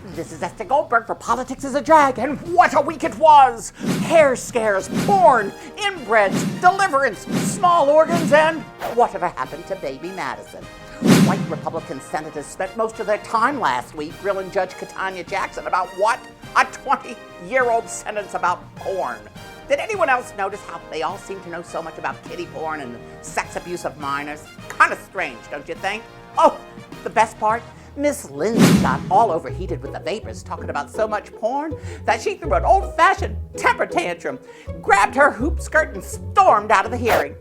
This is Ester Goldberg for Politics is a Drag, and what a week it was! Hair scares, porn, inbreds, deliverance, small organs, and whatever happened to Baby Madison? White Republican senators spent most of their time last week grilling Judge Katanya Jackson about what? A 20-year-old sentence about porn. Did anyone else notice how they all seem to know so much about kiddie porn and sex abuse of minors? Kind of strange, don't you think? Oh, the best part? Miss Lindsay got all overheated with the vapors talking about so much porn that she threw an old-fashioned temper tantrum, grabbed her hoop skirt, and stormed out of the hearing.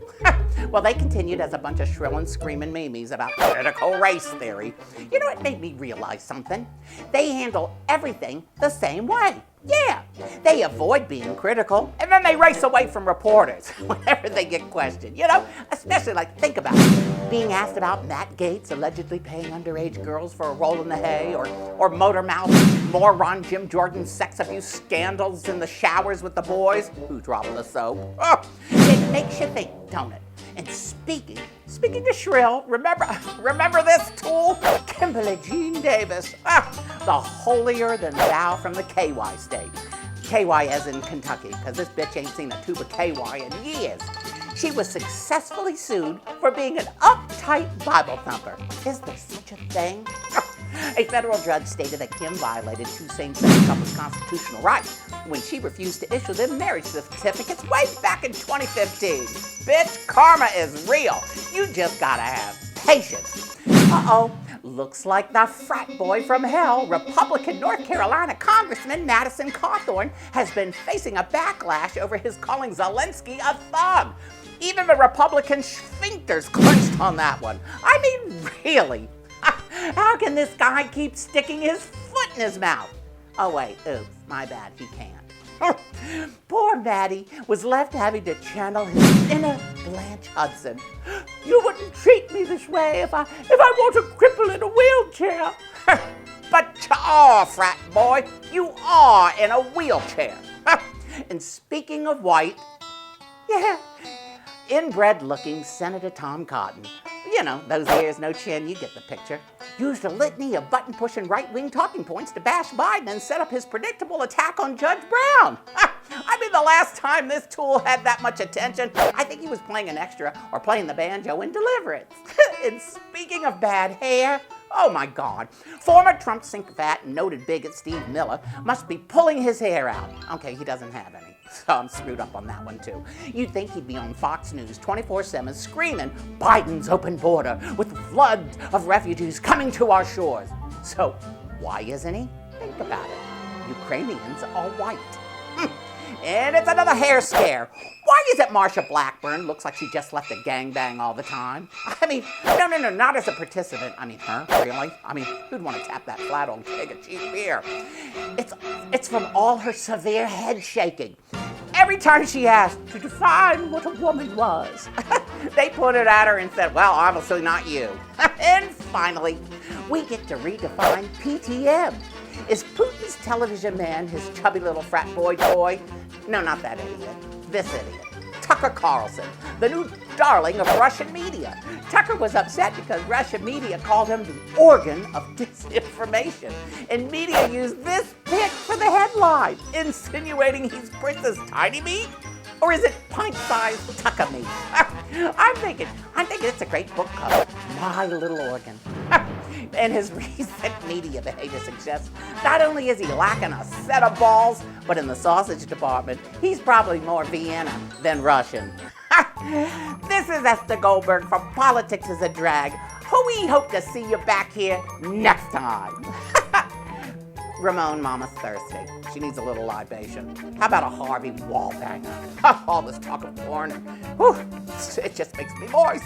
Well, they continued as a bunch of shrill and screaming memes about critical race theory. You know, it made me realize something. They handle everything the same way. Yeah, they avoid being critical, and then they race away from reporters whenever they get questioned. You know, especially, like, think about it. Being asked about Matt Gaetz allegedly paying underage girls for a roll in the hay, or Motor Mouth, moron Jim Jordan's sex abuse scandals in the showers with the boys who dropped the soap. Oh, it makes you think, don't it? And speaking of shrill, remember this tool? Kimberly Jean Davis, the holier than thou from the KY state. KY as in Kentucky, because this bitch ain't seen a tube of KY in years. She was successfully sued for being an uptight Bible thumper. Is there such a thing? A federal judge stated that Kim violated two same-sex couples' constitutional rights when she refused to issue them marriage certificates way back in 2015. Bitch, karma is real. You just gotta have patience. Uh-oh, looks like the frat boy from hell, Republican North Carolina Congressman Madison Cawthorn, has been facing a backlash over his calling Zelensky a thug. Even the Republican sphincters clenched on that one. I mean, really? How can this guy keep sticking his foot in his mouth? Oh wait, oops, my bad, he can't. Poor Maddie was left having to channel his inner Blanche Hudson. You wouldn't treat me this way if I was a cripple in a wheelchair. But, frat boy, you are in a wheelchair. And speaking of white, yeah, inbred-looking Senator Tom Cotton, you know, those ears, no chin, you get the picture, used a litany of button-pushing right-wing talking points to bash Biden and set up his predictable attack on Judge Brown. I mean, the last time this tool had that much attention, I think he was playing an extra or playing the banjo in Deliverance. And speaking of bad hair, oh my God, former Trump sycophant and noted bigot Steve Miller must be pulling his hair out. Okay, he doesn't have any, so I'm screwed up on that one too. You'd think he'd be on Fox News 24/7 screaming, Biden's open border with floods of refugees coming to our shores. So why isn't he? Think about it. Ukrainians are white. And it's another hair scare. Why is it Marsha Blackburn looks like she just left a gangbang all the time? I mean, no, not as a participant. I mean, her, really? I mean, who'd want to tap that flat old keg of cheap beer? It's from all her severe head shaking. Every time she asked to define what a woman was, they put it at her and said, well, obviously not you. And finally, we get to redefine PTM. Is Putin's television man his chubby little frat boy toy? No, not that idiot. This idiot. Tucker Carlson, the new darling of Russian media. Tucker was upset because Russian media called him the organ of disinformation. And media used this pic for the headline, insinuating he's Princess Tiny Meat? Or is it pint-sized Tucker meat? I'm thinking it's a great book cover, My Little Organ. And his recent media behavior suggests not only is he lacking a set of balls, but in the sausage department, he's probably more Vienna than Russian. This is Ester Goldberg for Politics is a Drag. We hope to see you back here next time. Ramon, Mama's thirsty. She needs a little libation. How about a Harvey wall banger? All this talk of porn, it just makes me moist.